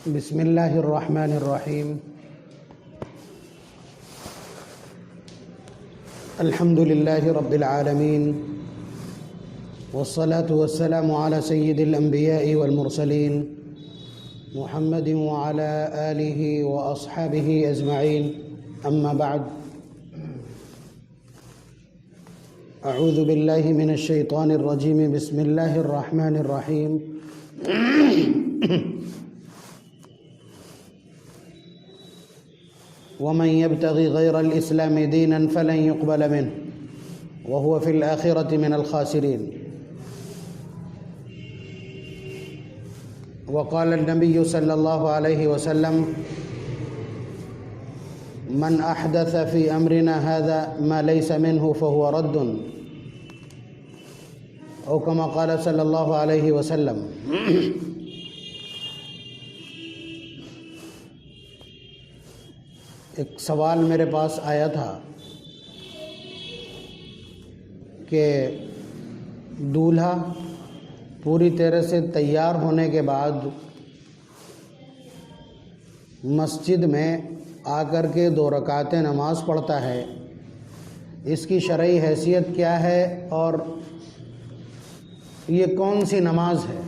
بسم اللہ الرحمن الرحیم الحمد للہ رب العالمین والصلاة والسلام على سید الانبیاء والمرسلین محمد وعلى آلہ واصحابہ اجمعین اما بعد اعوذ باللہ من الشیطان الرجیم بسم اللہ الرحمن الرحیم ومن يبتغي غير الإسلام دينا فلن يقبل منه وهو في الآخرة من الخاسرين. وقال النبي صلى الله عليه وسلم من أحدث في أمرنا هذا ما ليس منه فهو رد أو كما قال صلى الله عليه وسلم. ایک سوال میرے پاس آیا تھا کہ دولہا پوری طرح سے تیار ہونے کے بعد مسجد میں آ کر کے 2 رکعتیں نماز پڑھتا ہے، اس کی شرعی حیثیت کیا ہے اور یہ کون سی نماز ہے؟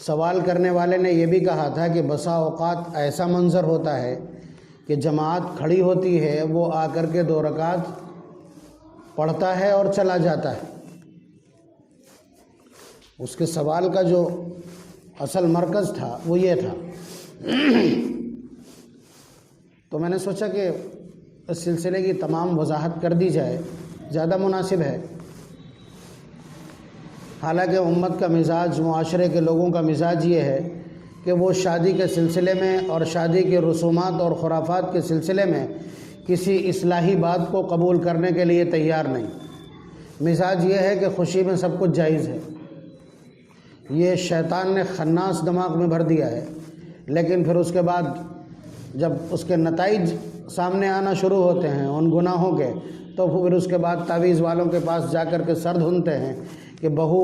سوال کرنے والے نے یہ بھی کہا تھا کہ بسا اوقات ایسا منظر ہوتا ہے کہ جماعت کھڑی ہوتی ہے، وہ آ کر کے 2 رکعت پڑھتا ہے اور چلا جاتا ہے. اس کے سوال کا جو اصل مرکز تھا وہ یہ تھا. تو میں نے سوچا کہ اس سلسلے کی تمام وضاحت کر دی جائے، زیادہ مناسب ہے. حالانکہ امت کا مزاج، معاشرے کے لوگوں کا مزاج یہ ہے کہ وہ شادی کے سلسلے میں اور شادی کے رسومات اور خرافات کے سلسلے میں کسی اصلاحی بات کو قبول کرنے کے لیے تیار نہیں. مزاج یہ ہے کہ خوشی میں سب کچھ جائز ہے. یہ شیطان نے خناس دماغ میں بھر دیا ہے، لیکن پھر اس کے بعد جب اس کے نتائج سامنے آنا شروع ہوتے ہیں ان گناہوں کے، تو پھر اس کے بعد تعویذ والوں کے پاس جا کر کے سر دھنتے ہیں کہ بہو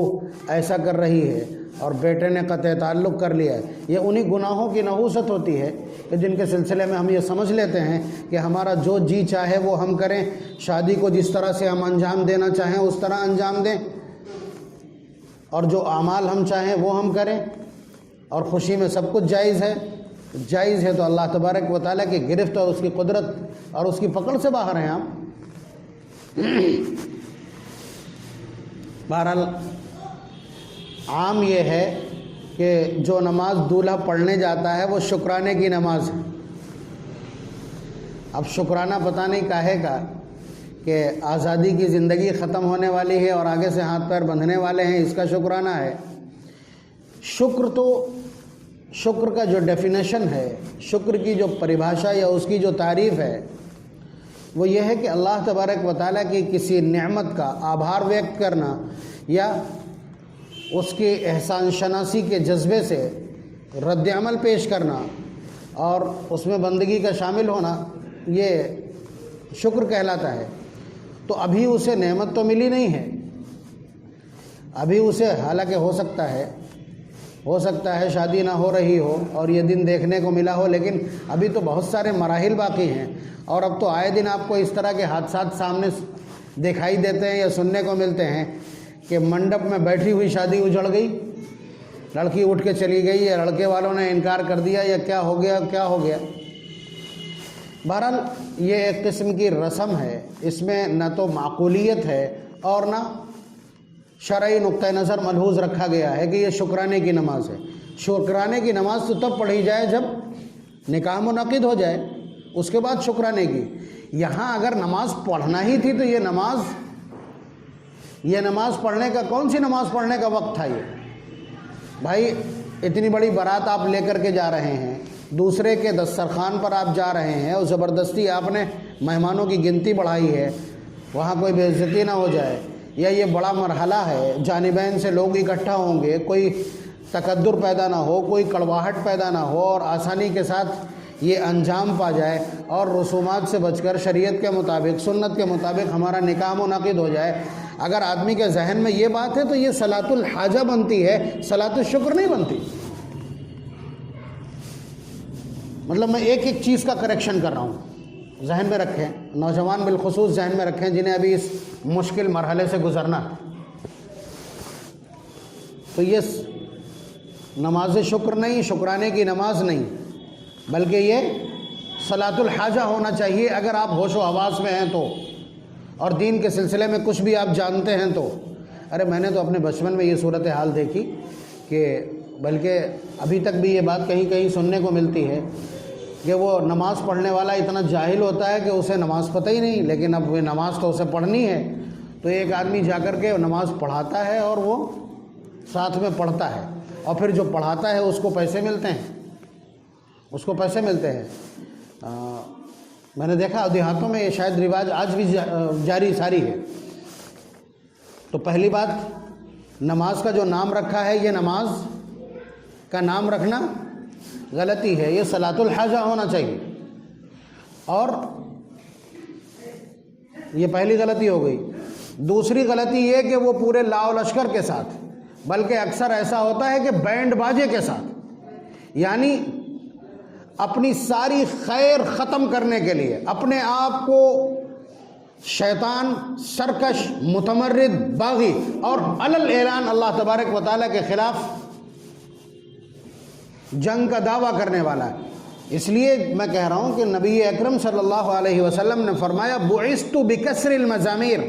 ایسا کر رہی ہے اور بیٹے نے قطع تعلق کر لیا ہے. یہ انہی گناہوں کی نحوست ہوتی ہے کہ جن کے سلسلے میں ہم یہ سمجھ لیتے ہیں کہ ہمارا جو جی چاہے وہ ہم کریں، شادی کو جس طرح سے ہم انجام دینا چاہیں اس طرح انجام دیں، اور جو اعمال ہم چاہیں وہ ہم کریں، اور خوشی میں سب کچھ جائز ہے. جائز ہے تو اللہ تبارک و تعالیٰ کی گرفت اور اس کی قدرت اور اس کی پکڑ سے باہر ہیں آپ. بہرحال عام یہ ہے کہ جو نماز دولہا پڑھنے جاتا ہے وہ شکرانے کی نماز ہے. اب شکرانہ پتہ نہیں کاہے کا کہ آزادی کی زندگی ختم ہونے والی ہے اور آگے سے ہاتھ پیر بندھنے والے ہیں، اس کا شکرانہ ہے. شکر کا جو ڈیفینیشن ہے، شکر کی جو پریبھاشا یا اس کی جو تعریف ہے وہ یہ ہے کہ اللہ تبارک و تعالیٰ کی کسی نعمت کا آبھار ویکت کرنا یا اس کی احسان شناسی کے جذبے سے رد عمل پیش کرنا اور اس میں بندگی کا شامل ہونا، یہ شکر کہلاتا ہے. تو ابھی اسے نعمت تو ملی نہیں ہے، ابھی اسے حالانکہ ہو سکتا ہے شادی نہ ہو رہی ہو اور یہ دن دیکھنے کو ملا ہو، لیکن ابھی تو بہت سارے مراحل باقی ہیں. اور اب تو آئے دن آپ کو اس طرح کے حادثات سامنے دکھائی دیتے ہیں یا سننے کو ملتے ہیں کہ منڈپ میں بیٹھی ہوئی شادی اجڑ گئی، لڑکی اٹھ کے چلی گئی یا لڑکے والوں نے انکار کر دیا یا کیا ہو گیا. بہرحال یہ ایک قسم کی رسم ہے، اس میں نہ تو معقولیت ہے اور نہ شرعی نقطہ نظر ملحوظ رکھا گیا ہے کہ یہ شکرانے کی نماز ہے. شکرانے کی نماز تو تب پڑھی جائے جب نکاح منعقد ہو جائے، اس کے بعد شکرانے کی. یہاں اگر نماز پڑھنا ہی تھی تو یہ نماز پڑھنے کا کون سی نماز پڑھنے کا وقت تھا؟ یہ بھائی اتنی بڑی بارات آپ لے کر کے جا رہے ہیں، دوسرے کے دسترخوان پر آپ جا رہے ہیں اور زبردستی آپ نے مہمانوں کی گنتی بڑھائی ہے، وہاں کوئی بے عزتی نہ ہو جائے، یا یہ بڑا مرحلہ ہے، جانبین سے لوگ اکٹھا ہوں گے، کوئی تکدر پیدا نہ ہو، کوئی کڑواہٹ پیدا نہ ہو اور آسانی کے ساتھ یہ انجام پا جائے اور رسومات سے بچ کر شریعت کے مطابق، سنت کے مطابق ہمارا نکاح منعقد ہو جائے. اگر آدمی کے ذہن میں یہ بات ہے تو یہ صلاۃ الحاجہ بنتی ہے، صلاۃ الشکر نہیں بنتی. مطلب میں ایک ایک چیز کا کریکشن کر رہا ہوں، ذہن میں رکھیں، نوجوان بالخصوص ذہن میں رکھیں جنہیں ابھی اس مشکل مرحلے سے گزرنا ہے۔ تو یہ نماز شکر نہیں، شکرانے کی نماز نہیں، بلکہ یہ صلاۃ الحاجہ ہونا چاہیے اگر آپ ہوش و حواس میں ہیں تو، اور دین کے سلسلے میں کچھ بھی آپ جانتے ہیں تو۔ ارے میں نے تو اپنے بچپن میں یہ صورتحال دیکھی کہ بلکہ ابھی تک بھی یہ بات کہیں کہیں سننے کو ملتی ہے کہ وہ نماز پڑھنے والا اتنا جاہل ہوتا ہے کہ اسے نماز پتہ ہی نہیں، لیکن اب وہ نماز تو اسے پڑھنی ہے، تو ایک آدمی جا کر کے نماز پڑھاتا ہے اور وہ ساتھ میں پڑھتا ہے، اور پھر جو پڑھاتا ہے اس کو پیسے ملتے ہیں، اس کو پیسے ملتے ہیں۔ میں نے دیکھا دیہاتوں میں یہ شاید رواج آج بھی جاری ساری ہے۔ تو پہلی بات، نماز کا جو نام رکھا ہے یہ نماز کا نام رکھنا غلطی ہے، یہ صلاۃ الحاجہ ہونا چاہیے۔ اور یہ پہلی غلطی ہو گئی۔ دوسری غلطی یہ کہ وہ پورے لا و لشکر کے ساتھ، بلکہ اکثر ایسا ہوتا ہے کہ بینڈ باجے کے ساتھ، یعنی اپنی ساری خیر ختم کرنے کے لیے اپنے آپ کو شیطان، سرکش، متمرد، باغی اور علل اعلان اللہ تبارک و تعالیٰ کے خلاف جنگ کا دعویٰ کرنے والا ہے۔ اس لیے میں کہہ رہا ہوں کہ نبی اکرم صلی اللہ علیہ وسلم نے فرمایا بعثت بکسر المزامیر،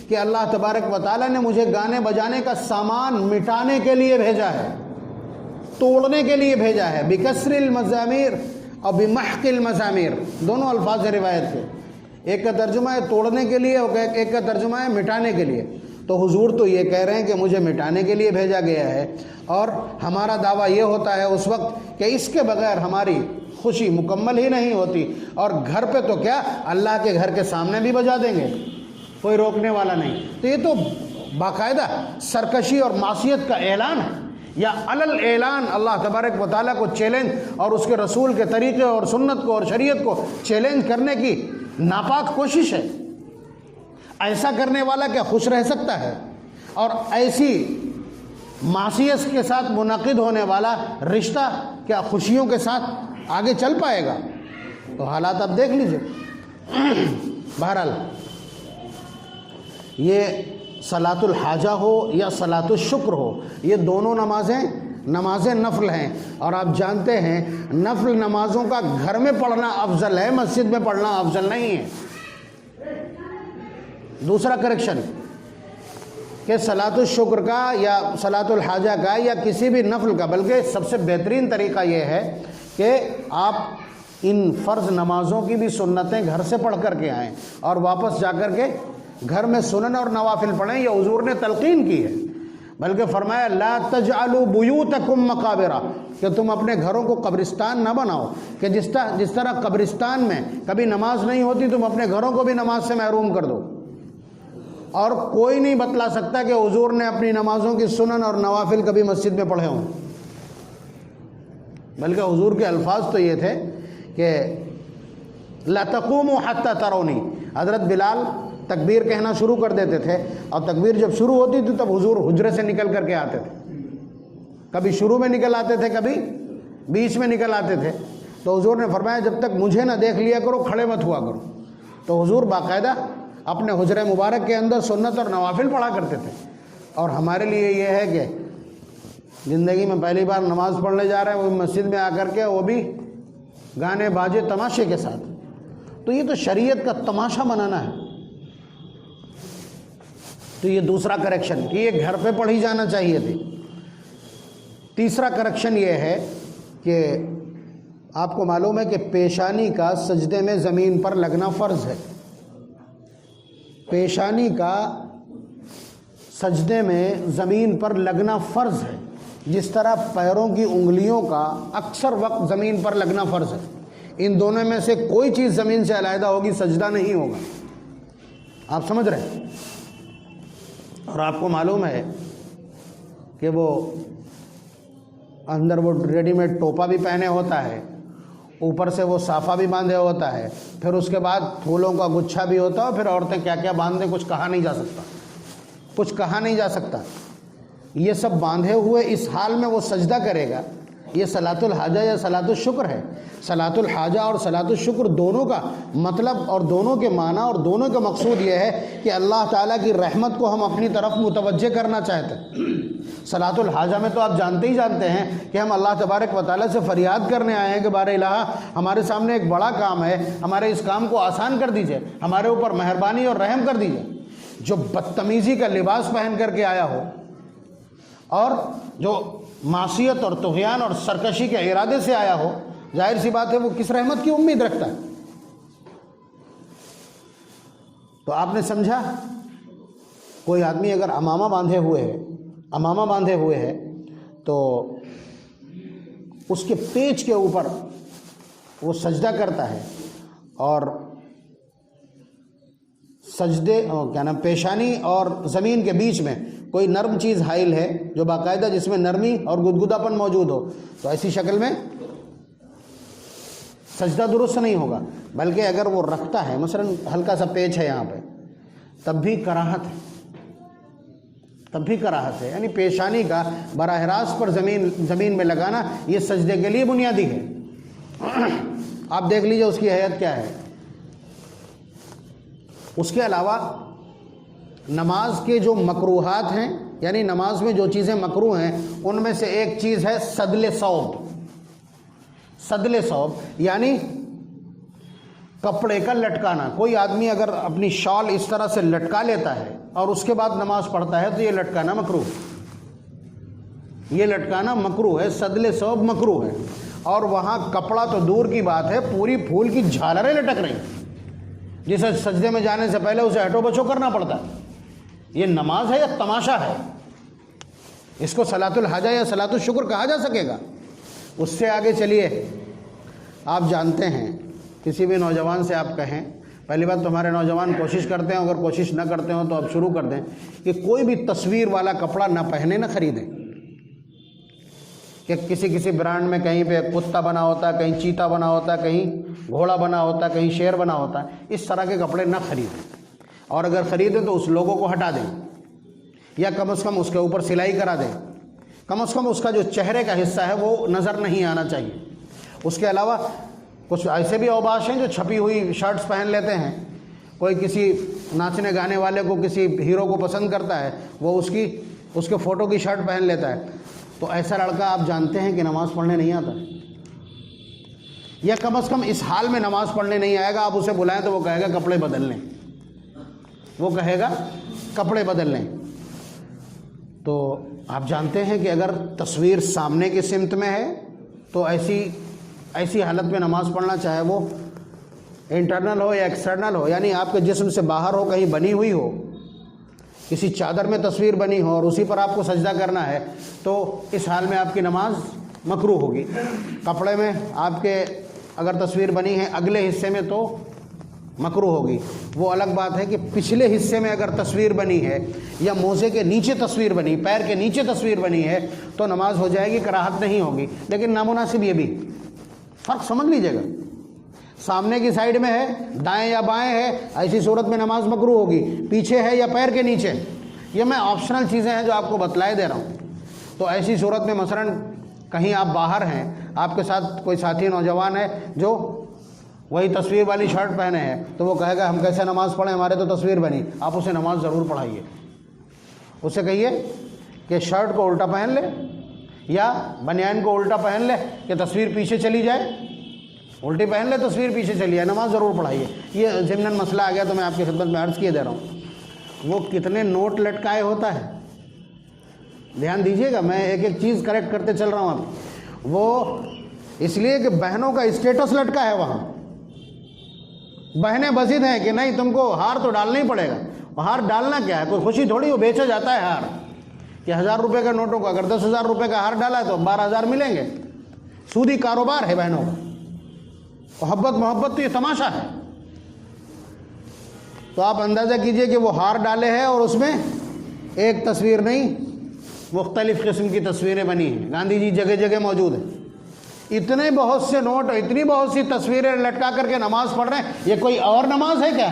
کہ اللہ تبارک و تعالیٰ نے مجھے گانے بجانے کا سامان مٹانے کے لیے بھیجا ہے، توڑنے کے لیے بھیجا ہے۔ بکسر المزامیر اور بمحق المزامیر دونوں الفاظ روایت کے، ایک کا ترجمہ ہے توڑنے کے لیے اور ایک کا ترجمہ ہے مٹانے کے لیے۔ تو حضور تو یہ کہہ رہے ہیں کہ مجھے مٹانے کے لیے بھیجا گیا ہے، اور ہمارا دعویٰ یہ ہوتا ہے اس وقت کہ اس کے بغیر ہماری خوشی مکمل ہی نہیں ہوتی، اور گھر پہ تو کیا، اللہ کے گھر کے سامنے بھی بجا دیں گے، کوئی روکنے والا نہیں۔ تو یہ تو باقاعدہ سرکشی اور معصیت کا اعلان ہے، یا علل اعلان اللہ تبارک و تعالیٰ کو چیلنج اور اس کے رسول کے طریقے اور سنت کو اور شریعت کو چیلنج کرنے کی ناپاک کوشش ہے۔ ایسا کرنے والا کیا خوش رہ سکتا ہے؟ اور ایسی معصیت کے ساتھ منعقد ہونے والا رشتہ کیا خوشیوں کے ساتھ آگے چل پائے گا؟ تو حالات آپ دیکھ لیجئے۔ بہرحال یہ صلاۃ الحاجہ ہو یا صلاۃ الشکر ہو، یہ دونوں نمازیں نفل ہیں، اور آپ جانتے ہیں نفل نمازوں کا گھر میں پڑھنا افضل ہے، مسجد میں پڑھنا افضل نہیں ہے۔ دوسرا کریکشن کہ صلاۃ الشکر کا یا صلاۃ الحاجہ کا یا کسی بھی نفل کا، بلکہ سب سے بہترین طریقہ یہ ہے کہ آپ ان فرض نمازوں کی بھی سنتیں گھر سے پڑھ کر کے آئیں اور واپس جا کر کے گھر میں سنن اور نوافل پڑھیں۔ یہ حضور نے تلقین کی ہے، بلکہ فرمایا لا تجعلوا بیوتکم مقابرہ، کہ تم اپنے گھروں کو قبرستان نہ بناؤ، کہ جس طرح قبرستان میں کبھی نماز نہیں ہوتی تم اپنے گھروں کو بھی نماز سے محروم کر دو۔ اور کوئی نہیں بتلا سکتا کہ حضور نے اپنی نمازوں کی سنن اور نوافل کبھی مسجد میں پڑھے ہوں، بلکہ حضور کے الفاظ تو یہ تھے کہ لا تقوموا حتى ترونی۔ حضرت بلال تکبیر کہنا شروع کر دیتے تھے، اور تکبیر جب شروع ہوتی تھی تب حضور حجرے سے نکل کر کے آتے تھے، کبھی شروع میں نکل آتے تھے، کبھی بیچ میں نکل آتے تھے۔ تو حضور نے فرمایا جب تک مجھے نہ دیکھ لیا کرو کھڑے مت ہوا کرو۔ تو حضور باقاعدہ اپنے حجرے مبارک کے اندر سنت اور نوافل پڑھا کرتے تھے۔ اور ہمارے لیے یہ ہے کہ زندگی میں پہلی بار نماز پڑھنے جا رہے ہیں، وہ مسجد میں آ کر کے، وہ بھی گانے باجے تماشے کے ساتھ، تو یہ تو شریعت کا تماشا منانا ہے۔ تو یہ دوسرا کریکشن کہ یہ گھر پہ پڑھی جانا چاہیے تھی۔ تیسرا کریکشن یہ ہے کہ آپ کو معلوم ہے کہ پیشانی کا سجدے میں زمین پر لگنا فرض ہے۔ پیشانی کا سجدے میں زمین پر لگنا فرض ہے، جس طرح پیروں کی انگلیوں کا اکثر وقت زمین پر لگنا فرض ہے۔ ان دونوں میں سے کوئی چیز زمین سے علیحدہ ہوگی سجدہ نہیں ہوگا۔ آپ سمجھ رہے ہیں؟ اور آپ کو معلوم ہے کہ وہ اندر وہ ریڈی میڈ ٹوپا بھی پہنے ہوتا ہے، اوپر سے وہ صافہ بھی باندھے ہوتا ہے، پھر اس کے بعد پھولوں کا گچھا بھی ہوتا ہے، پھر عورتیں کیا کیا باندھیں کچھ کہا نہیں جا سکتا۔ یہ سب باندھے ہوئے اس حال میں وہ سجدہ کرے گا یہ صلاۃ الحاجہ یا صلاۃ الشکر ہے۔ صلاۃ الحاجہ اور صلاۃ الشکر دونوں کا مطلب اور دونوں کے معنی اور دونوں کا مقصود یہ ہے کہ اللہ تعالیٰ کی رحمت کو ہم اپنی طرف متوجہ کرنا چاہتے ہیں۔ صلاۃ الحاجہ میں تو آپ جانتے ہی جانتے ہیں کہ ہم اللہ تبارک و تعالیٰ سے فریاد کرنے آئے ہیں کہ بار الہ ہمارے سامنے ایک بڑا کام ہے، ہمارے اس کام کو آسان کر دیجئے، ہمارے اوپر مہربانی اور رحم کر دیجئے۔ جو بدتمیزی کا لباس پہن کر کے آیا ہو اور جو معصیت اور طغیان اور سرکشی کے ارادے سے آیا ہو، ظاہر سی بات ہے وہ کس رحمت کی امید رکھتا ہے؟ تو آپ نے سمجھا، کوئی آدمی اگر امامہ باندھے ہوئے ہے تو اس کے پیچ کے اوپر وہ سجدہ کرتا ہے اور سجدے پیشانی اور زمین کے بیچ میں کوئی نرم چیز حائل ہے جو باقاعدہ جس میں نرمی اور گدگدہ پن موجود ہو، تو ایسی شکل میں سجدہ درست نہیں ہوگا، بلکہ اگر وہ رکھتا ہے، مثلا ہلکا سا پیچ ہے یہاں پہ، تب بھی کراہت ہے، یعنی پیشانی کا براہ راست پر زمین میں لگانا یہ سجدے کے لیے بنیادی ہے۔ آپ دیکھ لیجئے اس کی حیت کیا ہے۔ اس کے علاوہ نماز کے جو مکروہات ہیں، یعنی نماز میں جو چیزیں مکروہ ہیں، ان میں سے ایک چیز ہے سدل ثوب، یعنی کپڑے کا لٹکانا۔ کوئی آدمی اگر اپنی شال اس طرح سے لٹکا لیتا ہے اور اس کے بعد نماز پڑھتا ہے تو یہ لٹکانا مکروہ ہے، سدل ثوب مکروہ ہے۔ اور وہاں کپڑا تو دور کی بات ہے، پوری پھول کی جھالریں لٹک رہی ہیں، جسے سجدے میں جانے سے پہلے اسے ہٹو بچو کرنا پڑتا ہے۔ یہ نماز ہے یا تماشا ہے؟ اس کو صلاۃ الحاجہ یا صلاۃ الشکر کہا جا سکے گا؟ اس سے آگے چلیے، آپ جانتے ہیں کسی بھی نوجوان سے آپ کہیں، پہلی بات تو ہمارے نوجوان کوشش کرتے ہیں، اگر کوشش نہ کرتے ہوں تو آپ شروع کر دیں کہ کوئی بھی تصویر والا کپڑا نہ پہنے نہ خریدیں۔ کہ کسی برانڈ میں کہیں پہ کتا بنا ہوتا ہے، کہیں چیتا بنا ہوتا ہے، کہیں گھوڑا بنا ہوتا ہے، کہیں شیر بنا ہوتا ہے، اس طرح کے کپڑے نہ خریدیں، اور اگر خریدیں تو اس لوگوں کو ہٹا دیں، یا کم از کم اس کے اوپر سلائی کرا دیں، کم از کم اس کا جو چہرے کا حصہ ہے وہ نظر نہیں آنا چاہیے۔ اس کے علاوہ کچھ ایسے بھی اوباش ہیں جو چھپی ہوئی شرٹس پہن لیتے ہیں۔ کوئی کسی ناچنے گانے والے کو، کسی ہیرو کو پسند کرتا ہے، وہ اس کے فوٹو کی شرٹ پہن لیتا ہے، تو ایسا لڑکا آپ جانتے ہیں کہ نماز پڑھنے نہیں آتا، یا کم از کم اس حال میں نماز پڑھنے نہیں آئے گا۔ آپ اسے بلائیں تو وہ کہے گا کپڑے بدل لیں، تو آپ جانتے ہیں کہ اگر تصویر سامنے کی سمت میں ہے تو ایسی حالت میں نماز پڑھنا، چاہے وہ انٹرنل ہو یا ایکسٹرنل ہو، یعنی آپ کے جسم سے باہر ہو، کہیں بنی ہوئی ہو، کسی چادر میں تصویر بنی ہو اور اسی پر آپ کو سجدہ کرنا ہے، تو اس حال میں آپ کی نماز مکروہ ہوگی۔ کپڑے میں آپ کے اگر تصویر بنی ہے اگلے حصے میں تو مکروہ ہوگی۔ وہ الگ بات ہے کہ پچھلے حصے میں اگر تصویر بنی ہے یا موزے کے نیچے تصویر بنی، پیر کے نیچے تصویر بنی ہے تو نماز ہو جائے گی، کراہت نہیں ہوگی۔ لیکن نامناسب یہ بھی فرق سمجھ لیجیے گا، سامنے کی سائیڈ میں ہے، دائیں یا بائیں ہے، ایسی صورت میں نماز مکروہ ہوگی۔ پیچھے ہے یا پیر کے نیچے، یہ میں آپشنل چیزیں ہیں جو آپ کو بتلائے دے رہا ہوں۔ تو ایسی صورت میں مثلا کہیں آپ باہر ہیں، آپ کے ساتھ کوئی ساتھی نوجوان ہے جو وہی تصویر والی شرٹ پہنے ہیں، تو وہ کہے گا ہم کیسے نماز پڑھیں، ہمارے تو تصویر بنی۔ آپ اسے نماز ضرور پڑھائیے، اسے کہیے کہ شرٹ کو الٹا پہن لے یا بنیان کو الٹا پہن لے کہ تصویر پیچھے چلی جائے، الٹی پہن لے تصویر پیچھے چلی جائے، نماز ضرور پڑھائیے۔ یہ ضمناً مسئلہ آ گیا تو میں آپ کی خدمت میں عرض کیے دے رہا ہوں۔ وہ کتنے نوٹ لٹکائے ہوتا ہے، دھیان دیجیے گا، میں ایک ایک چیز کریکٹ کرتے چل رہا ہوں آپ۔ وہ اس لیے کہ بہنوں کا اسٹیٹس لٹکا ہے وہاں، بہنیں بضد ہیں کہ نہیں تم کو ہار تو ڈالنا ہی پڑے گا۔ ہار ڈالنا کیا ہے، کوئی خوشی تھوڑی، وہ بیچا جاتا ہے ہار، کہ 1000 روپے کا نوٹوں کو اگر 10,000 روپے کا ہار ڈالا ہے تو 12,000 ملیں گے۔ سودی کاروبار ہے بہنوں کا۔ محبت تو یہ تماشا ہے۔ تو آپ اندازہ کیجئے کہ وہ ہار ڈالے ہیں اور اس میں ایک تصویر نہیں، مختلف قسم کی تصویریں بنی ہیں، گاندھی جی جگہ جگہ موجود ہیں۔ اتنے بہت سے نوٹ، اتنی بہت سی تصویریں لٹکا کر کے نماز پڑھ رہے ہیں، یہ کوئی اور نماز ہے کیا؟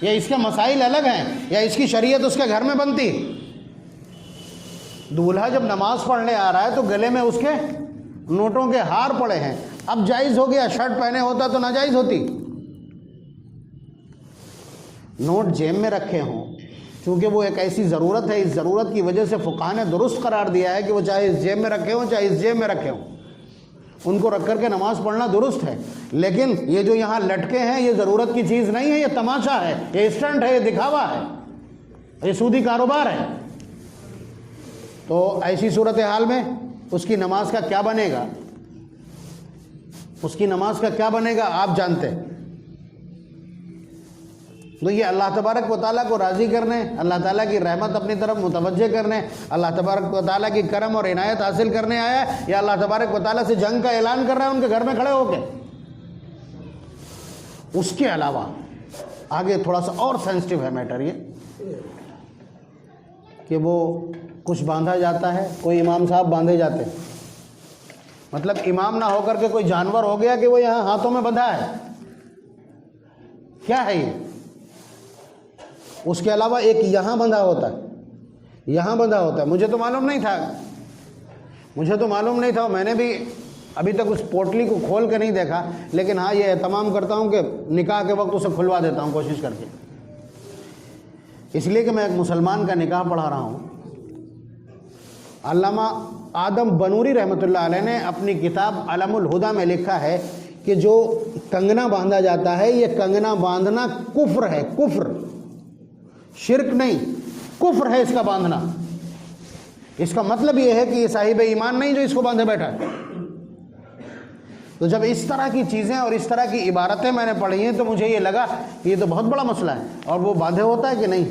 یا اس کے مسائل الگ ہیں، یا اس کی شریعت اس کے گھر میں بنتی؟ دولہا جب نماز پڑھنے آ رہا ہے تو گلے میں اس کے نوٹوں کے ہار پڑے ہیں. اب جائز ہو گیا, شرٹ پہنے ہوتا تو ناجائز ہوتی. نوٹ جیب میں رکھے ہوں, چونکہ وہ ایک ایسی ضرورت ہے, اس ضرورت کی وجہ سے فقہاء نے درست قرار دیا ہے کہ وہ چاہے اس جیب میں رکھے ہوں چاہے اس جیب میں رکھے ہوں, ان کو رکھ کر کے نماز پڑھنا درست ہے. لیکن یہ جو یہاں لٹکے ہیں یہ ضرورت کی چیز نہیں ہے, یہ تماشا ہے, یہ اسٹنٹ ہے, یہ دکھاوا ہے, یہ سودی کاروبار ہے. تو ایسی صورتحال میں اس کی نماز کا کیا بنے گا, اس کی نماز کا کیا بنے گا آپ جانتے ہیں. تو یہ اللہ تبارک و تعالیٰ کو راضی کرنے, اللہ تعالیٰ کی رحمت اپنی طرف متوجہ کرنے, اللہ تبارک و تعالیٰ کی کرم اور عنایت حاصل کرنے آیا ہے, یا اللہ تبارک و تعالیٰ سے جنگ کا اعلان کر رہا ہے ان کے گھر میں کھڑے ہو کے. اس کے علاوہ آگے تھوڑا سا اور سینسٹیو ہے میٹر یہ کہ وہ کچھ باندھا جاتا ہے, کوئی امام صاحب باندھے جاتے ہیں, مطلب امام نہ ہو کر کے کوئی جانور ہو گیا کہ وہ یہاں ہاتھوں میں بندھا ہے. کیا ہے یہ؟ اس کے علاوہ ایک یہاں بندھا ہوتا ہے, یہاں بندھا ہوتا ہے. مجھے تو معلوم نہیں تھا, میں نے بھی ابھی تک اس پوٹلی کو کھول کے نہیں دیکھا, لیکن ہاں یہ اہتمام کرتا ہوں کہ نکاح کے وقت اسے کھلوا دیتا ہوں کوشش کر کے, اس لیے کہ میں ایک مسلمان کا نکاح پڑھا رہا ہوں. علامہ آدم بنوری رحمۃ اللہ علیہ نے اپنی کتاب علم الہدیٰ میں لکھا ہے کہ جو کنگنا باندھا جاتا ہے یہ کنگنا باندھنا کفر ہے, کفر, شرک نہیں, کفر ہے اس کا باندھنا. اس کا مطلب یہ ہے کہ یہ صاحب ایمان نہیں جو اس کو باندھے بیٹھا ہے. تو جب اس طرح کی چیزیں اور اس طرح کی عبارتیں میں نے پڑھی ہیں تو مجھے یہ لگا کہ یہ تو بہت بڑا مسئلہ ہے. اور وہ باندھے ہوتا ہے کہ نہیں,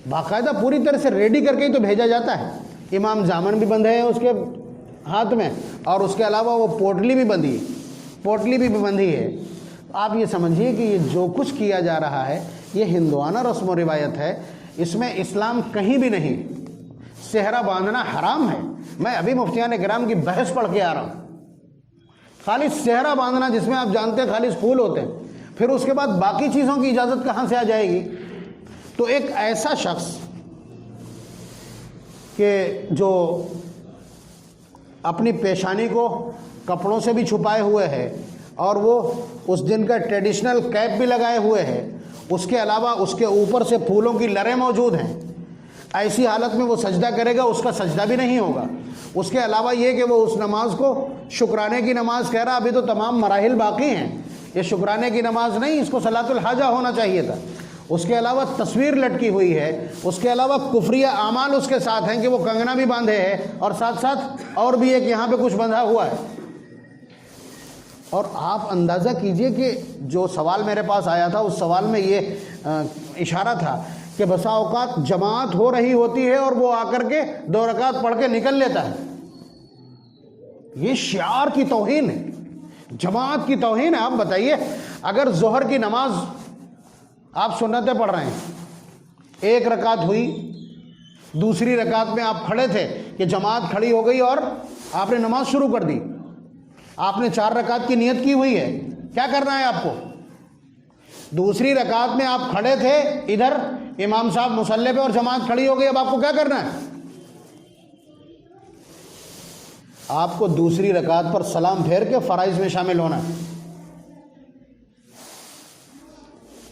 باقاعدہ پوری طرح سے ریڈی کر کے ہی تو بھیجا جاتا ہے. امام زامن بھی بندھے ہیں اس کے ہاتھ میں, اور اس کے علاوہ وہ پوٹلی بھی بندھی ہے. آپ یہ سمجھیے کہ یہ جو کچھ کیا جا رہا ہے یہ ہندوانہ رسم و روایت ہے, اس میں اسلام کہیں بھی نہیں. صحرا باندھنا حرام ہے. میں ابھی مفتیان کرام کی بحث پڑھ کے آ رہا ہوں. خالی صحرا باندھنا جس میں آپ جانتے ہیں خالی پھول ہوتے ہیں, پھر اس کے بعد باقی چیزوں کی اجازت کہاں سے آ جائے گی. تو ایک ایسا شخص کہ جو اپنی پیشانی کو کپڑوں سے بھی چھپائے ہوئے ہے اور وہ اس دن کا ٹریڈیشنل کیپ بھی لگائے ہوئے ہے, اس کے علاوہ اس کے اوپر سے پھولوں کی لریں موجود ہیں, ایسی حالت میں وہ سجدہ کرے گا, اس کا سجدہ بھی نہیں ہوگا. اس کے علاوہ یہ کہ وہ اس نماز کو شکرانے کی نماز کہہ رہا, ابھی تو تمام مراحل باقی ہیں, یہ شکرانے کی نماز نہیں, اس کو صلاۃ الحاجہ ہونا چاہیے تھا. اس کے علاوہ تصویر لٹکی ہوئی ہے, اس کے علاوہ کفریہ اعمال اس کے ساتھ ہیں کہ وہ کنگنا بھی باندھے ہے اور ساتھ ساتھ اور بھی ایک یہاں پہ کچھ بندھا ہوا ہے. اور آپ اندازہ کیجئے کہ جو سوال میرے پاس آیا تھا اس سوال میں یہ اشارہ تھا کہ بسا اوقات جماعت ہو رہی ہوتی ہے اور وہ آ کر کے 2 رکعت پڑھ کے نکل لیتا ہے. یہ شعار کی توہین ہے, جماعت کی توہین ہے. آپ بتائیے اگر ظہر کی نماز آپ سنتیں پڑھ رہے ہیں, 1 رکعت ہوئی, دوسری رکعت میں آپ کھڑے تھے کہ جماعت کھڑی ہو گئی اور آپ نے نماز شروع کر دی, آپ نے 4 رکعت کی نیت کی ہوئی ہے, کیا کرنا ہے آپ کو؟ دوسری رکعت میں آپ کھڑے تھے, ادھر امام صاحب مصلی پہ اور جماعت کھڑی ہو گئی, اب آپ کو کیا کرنا ہے؟ آپ کو دوسری رکعت پر سلام پھیر کے فرائض میں شامل ہونا ہے.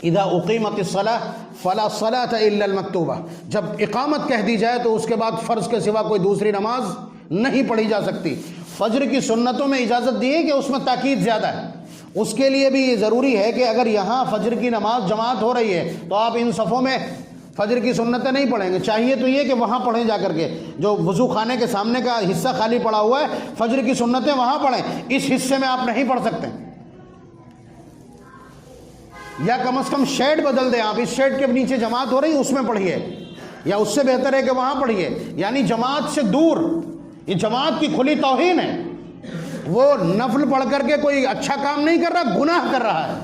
اذا اقیمت الصلاۃ فلا صلاۃ الا المکتوبہ, جب اقامت کہہ دی جائے تو اس کے بعد فرض کے سوا کوئی دوسری نماز نہیں پڑھی جا سکتی. فجر کی سنتوں میں اجازت دی ہے کہ اس میں تاکید زیادہ ہے, اس کے لیے بھی یہ ضروری ہے کہ اگر یہاں فجر کی نماز جماعت ہو رہی ہے تو آپ ان صفوں میں فجر کی سنتیں نہیں پڑھیں گے. چاہیے تو یہ کہ وہاں پڑھیں جا کر کے, جو وضو خانے کے سامنے کا حصہ خالی پڑا ہوا ہے فجر کی سنتیں وہاں پڑھیں, اس حصے میں آپ نہیں پڑھ سکتے. یا کم از کم شیڈ بدل دیں آپ, اس شیڈ کے نیچے جماعت ہو رہی ہے اس میں پڑھیے, یا اس سے بہتر ہے کہ وہاں پڑھیے. یعنی جماعت سے دور, یہ جماعت کی کھلی توہین ہے. وہ نفل پڑھ کر کے کوئی اچھا کام نہیں کر رہا, گناہ کر رہا ہے.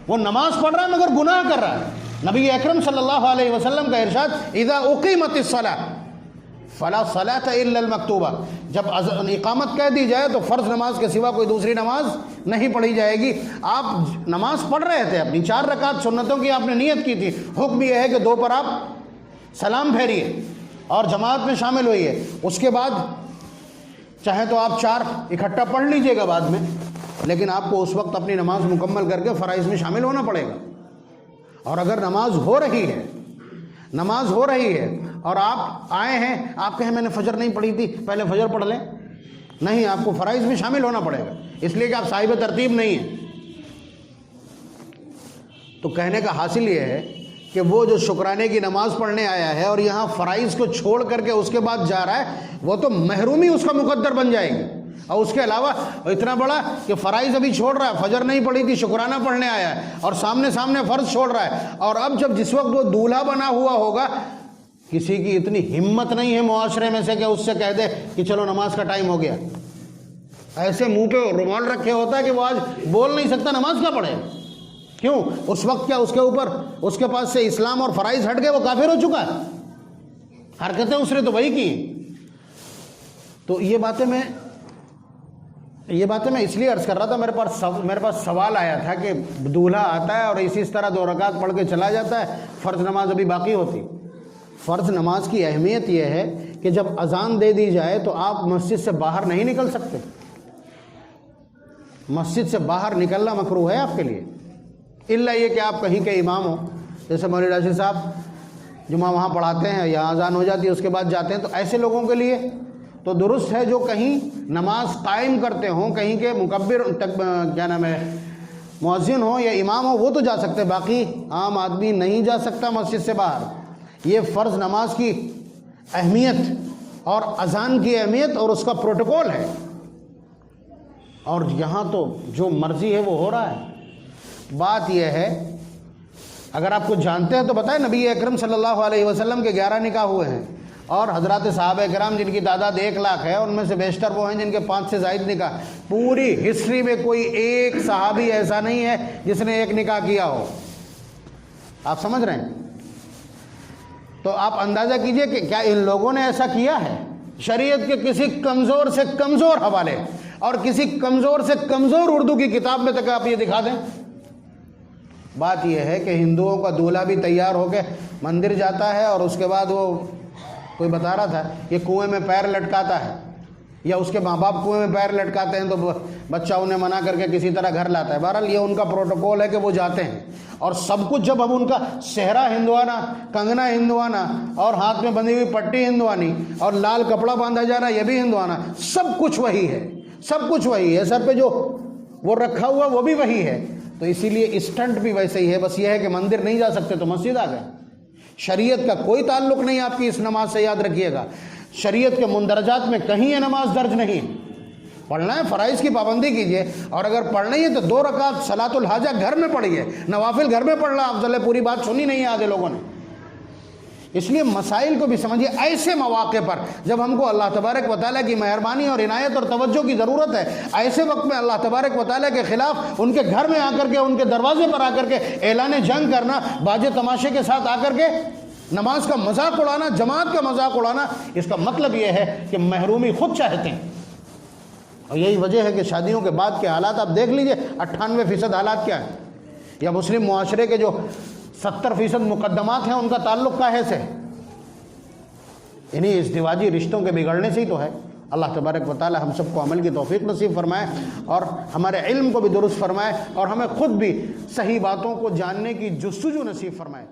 وہ نماز پڑھ رہا ہے مگر گناہ کر رہا ہے. نبی اکرم صلی اللہ علیہ وسلم کا ارشاد اذا اقیمت الصلاۃ فلا صلاۃ الا المکتوبہ, جب اقامت کہہ دی جائے تو فرض نماز کے سوا کوئی دوسری نماز نہیں پڑھی جائے گی. آپ نماز پڑھ رہے تھے, اپنی 4 رکعت سنتوں کی آپ نے نیت کی تھی, حکم یہ ہے کہ 2 پر آپ سلام پھیریے اور جماعت میں شامل ہوئیے. اس کے بعد چاہے تو آپ 4 اکٹھا پڑھ لیجئے گا بعد میں، لیکن آپ کو اس وقت اپنی نماز مکمل کر کے فرائض میں شامل ہونا پڑے گا۔ اور اگر نماز ہو رہی ہے اور آپ آئے ہیں، آپ کہیں میں نے فجر نہیں پڑھی تھی، پہلے فجر پڑھ لیں، نہیں، آپ کو فرائض میں شامل ہونا پڑے گا، اس لیے کہ آپ صاحب ترتیب نہیں ہیں۔ تو کہنے کا حاصل یہ ہے کہ وہ جو شکرانے کی نماز پڑھنے آیا ہے اور یہاں فرائض کو چھوڑ کر کے اس کے بعد جا رہا ہے، وہ تو محرومی اس کا مقدر بن جائے گی۔ اور اس کے علاوہ اتنا بڑا کہ فرائض ابھی چھوڑ رہا ہے، فجر نہیں پڑھی تھی، شکرانہ پڑھنے آیا ہے، اور سامنے فرض چھوڑ رہا ہے، اور اب جس وقت وہ دولہا بنا ہوا ہوگا، کسی کی اتنی ہمت نہیں ہے معاشرے میں سے کہ اس سے کہہ دے کہ چلو نماز کا ٹائم ہو گیا۔ ایسے منہ پہ رومال رکھے ہوتا ہے کہ وہ آج بول نہیں سکتا، نماز کیا پڑھے؟ کیوں؟ اس وقت کیا اس کے پاس سے اسلام اور فرائض ہٹ گئے، وہ کافر ہو چکا ہے، حرکتیں اس نے تو وہی کی۔ تو یہ باتیں میں اس لیے عرض کر رہا تھا، میرے پاس سوال آیا تھا کہ دولہا آتا ہے اور اسی طرح 2 رکعت پڑھ کے چلا جاتا ہے، فرض نماز ابھی باقی ہوتی۔ فرض نماز کی اہمیت یہ ہے کہ جب اذان دے دی جائے تو آپ مسجد سے باہر نہیں نکل سکتے، مسجد سے باہر نکلنا مکروہ ہے آپ کے لیے، الا یہ کہ آپ کہیں کے امام ہو، جیسے مولوی راشد صاحب جمعہ وہاں پڑھاتے ہیں، یا اذان ہو جاتی ہے اس کے بعد جاتے ہیں، تو ایسے لوگوں کے لیے تو درست ہے جو کہیں نماز قائم کرتے ہوں، کہیں کے مکبر مؤذن ہو یا امام ہو، وہ تو جا سکتے، باقی عام آدمی نہیں جا سکتا مسجد سے باہر۔ یہ فرض نماز کی اہمیت اور اذان کی اہمیت اور اس کا پروٹوکول ہے، اور یہاں تو جو مرضی ہے وہ ہو رہا ہے۔ بات یہ ہے، اگر آپ کو جانتے ہیں تو بتائیں، نبی اکرم صلی اللہ علیہ وسلم کے 11 نکاح ہوئے ہیں، اور حضرات صحابہ کرام جن کی تعداد 1 لاکھ ہے، ان میں سے بیشتر وہ ہیں جن کے 5 سے زائد نکاح۔ پوری ہسٹری میں کوئی ایک صحابی ایسا نہیں ہے جس نے 1 نکاح کیا ہو۔ آپ سمجھ رہے ہیں؟ تو آپ اندازہ کیجئے کہ کیا ان لوگوں نے ایسا کیا ہے؟ شریعت کے کسی کمزور سے کمزور حوالے اور کسی کمزور سے کمزور اردو کی کتاب میں تک آپ یہ دکھا دیں۔ بات یہ ہے کہ ہندوؤں کا دولہا بھی تیار ہو کے مندر جاتا ہے، اور اس کے بعد وہ کوئی بتا رہا تھا کہ کنویں میں پیر لٹکاتا ہے، یا اس کے ماں باپ کنویں میں پیر لٹکاتے ہیں تو بچہ انہیں منع کر کے کسی طرح گھر لاتا ہے۔ بہرحال یہ ان کا پروٹوکول ہے کہ وہ جاتے ہیں، اور سب کچھ جب اب ان کا صحرا ہندوانا، کنگنا ہندوانا، اور ہاتھ میں بندھی ہوئی پٹی ہندوانی، اور لال کپڑا باندھا جانا یہ بھی ہندوانا، سب کچھ وہی ہے، سب کچھ وہی ہے، سر پہ جو وہ رکھا ہوا وہ بھی وہی ہے۔ تو اسی لیے اسٹنٹ بھی ویسے ہی ہے، بس یہ ہے کہ مندر نہیں جا سکتے تو مسجد آ گئے۔ شریعت کا کوئی تعلق نہیں آپ کی اس نماز سے، یاد رکھیے گا، شریعت کے مندرجات میں کہیں یہ نماز درج نہیں۔ پڑھنا ہے فرائض کی پابندی کیجئے، اور اگر پڑھنا ہے تو 2 رکعت صلاۃ الحاجہ گھر میں پڑھیے، نوافل گھر میں پڑھنا افضل ہے۔ پوری بات سنی نہیں ہے آدھے لوگوں نے، اس لیے مسائل کو بھی سمجھیے۔ ایسے مواقع پر جب ہم کو اللہ تبارک و تعالیٰ کی مہربانی اور عنایت اور توجہ کی ضرورت ہے، ایسے وقت میں اللہ تبارک و تعالیٰ کے خلاف ان کے گھر میں آ کر کے، ان کے دروازے پر آ کر کے اعلان جنگ کرنا، باجے تماشے کے ساتھ آ کر کے نماز کا مذاق اڑانا، جماعت کا مذاق اڑانا، اس کا مطلب یہ ہے کہ محرومی خود چاہتے ہیں۔ اور یہی وجہ ہے کہ شادیوں کے بعد کے حالات آپ دیکھ لیجئے، 98% حالات کیا ہیں، یا مسلم معاشرے کے جو 70% مقدمات ہیں ان کا تعلق کاہے سے، انہی ازدواجی رشتوں کے بگڑنے سے ہی تو ہے۔ اللہ تبارک و تعالی ہم سب کو عمل کی توفیق نصیب فرمائے، اور ہمارے علم کو بھی درست فرمائے، اور ہمیں خود بھی صحیح باتوں کو جاننے کی جستجو نصیب فرمائے۔